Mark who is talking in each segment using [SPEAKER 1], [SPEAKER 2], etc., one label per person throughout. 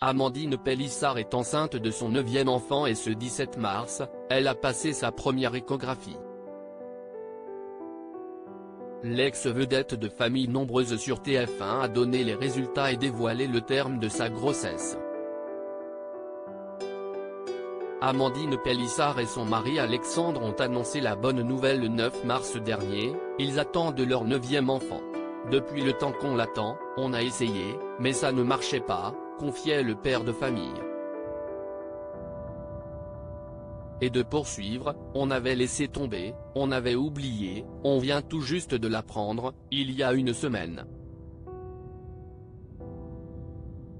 [SPEAKER 1] Amandine Pélissard est enceinte de son 9e enfant et ce 17 mars, elle a passé sa première échographie. L'ex-vedette de Famille Nombreuse sur TF1 a donné les résultats et dévoilé le terme de sa grossesse. Amandine Pélissard et son mari Alexandre ont annoncé la bonne nouvelle le 9 mars dernier, ils attendent leur 9e enfant. Depuis le temps qu'on l'attend, on a essayé, mais ça ne marchait pas, confiait le père de famille. Et de poursuivre, on avait laissé tomber, on avait oublié, on vient tout juste de l'apprendre, il y a une semaine.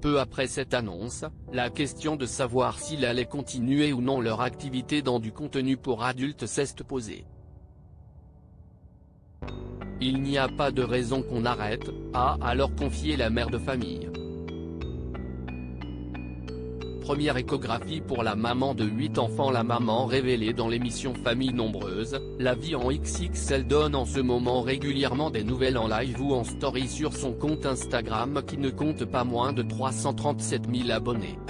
[SPEAKER 1] Peu après cette annonce, la question de savoir s'ils allaient continuer ou non leur activité dans du contenu pour adultes s'est posée. Il n'y a pas de raison qu'on arrête, a alors confié la mère de famille. Première échographie pour la maman de 8 enfants. La maman révélée dans l'émission Famille Nombreuse, la vie en XXL donne en ce moment régulièrement des nouvelles en live ou en story sur son compte Instagram qui ne compte pas moins de 337 000 abonnés.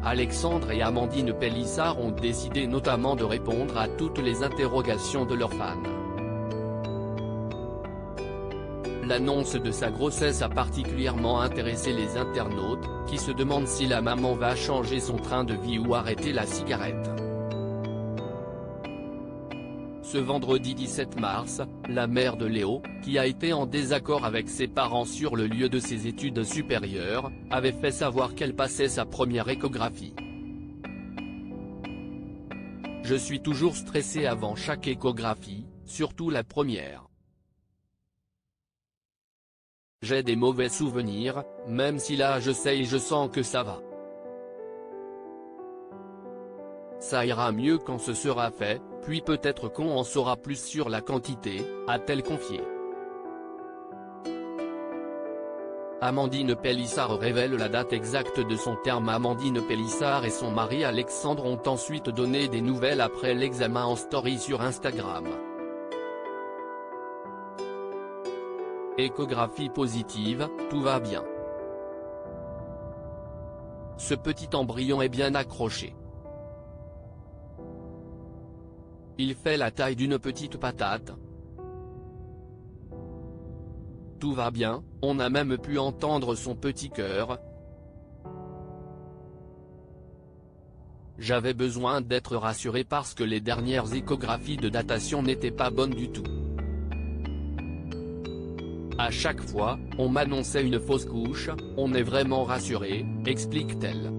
[SPEAKER 1] Alexandre et Amandine Pélissard ont décidé notamment de répondre à toutes les interrogations de leurs fans. L'annonce de sa grossesse a particulièrement intéressé les internautes, qui se demandent si la maman va changer son train de vie ou arrêter la cigarette. Ce vendredi 17 mars, la mère de Léo, qui a été en désaccord avec ses parents sur le lieu de ses études supérieures, avait fait savoir qu'elle passait sa première échographie. « Je suis toujours stressée avant chaque échographie, surtout la première. J'ai des mauvais souvenirs, même si là je sens que ça va. Ça ira mieux quand ce sera fait, puis peut-être qu'on en saura plus sur la quantité, a-t-elle confié. Amandine Pélissard révèle la date exacte de son terme. Amandine Pélissard et son mari Alexandre ont ensuite donné des nouvelles après l'examen en story sur Instagram. Échographie positive, tout va bien. Ce petit embryon est bien accroché. Il fait la taille d'une petite patate. Tout va bien, on a même pu entendre son petit cœur. J'avais besoin d'être rassurée parce que les dernières échographies de datation n'étaient pas bonnes du tout. À chaque fois, on m'annonçait une fausse couche, on est vraiment rassuré, explique-t-elle.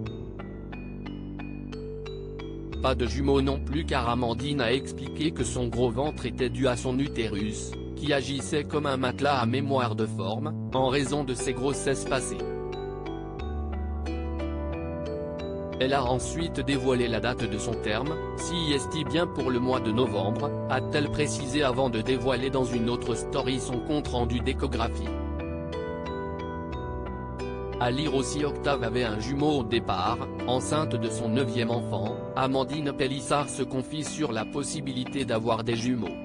[SPEAKER 1] Pas de jumeaux non plus car Amandine a expliqué que son gros ventre était dû à son utérus, qui agissait comme un matelas à mémoire de forme, en raison de ses grossesses passées. Elle a ensuite dévoilé la date de son terme, si est bien pour le mois de novembre, a-t-elle précisé avant de dévoiler dans une autre story son compte rendu d'échographie. À lire aussi Octave avait un jumeau au départ, enceinte de son 9e enfant, Amandine Pélissard se confie sur la possibilité d'avoir des jumeaux.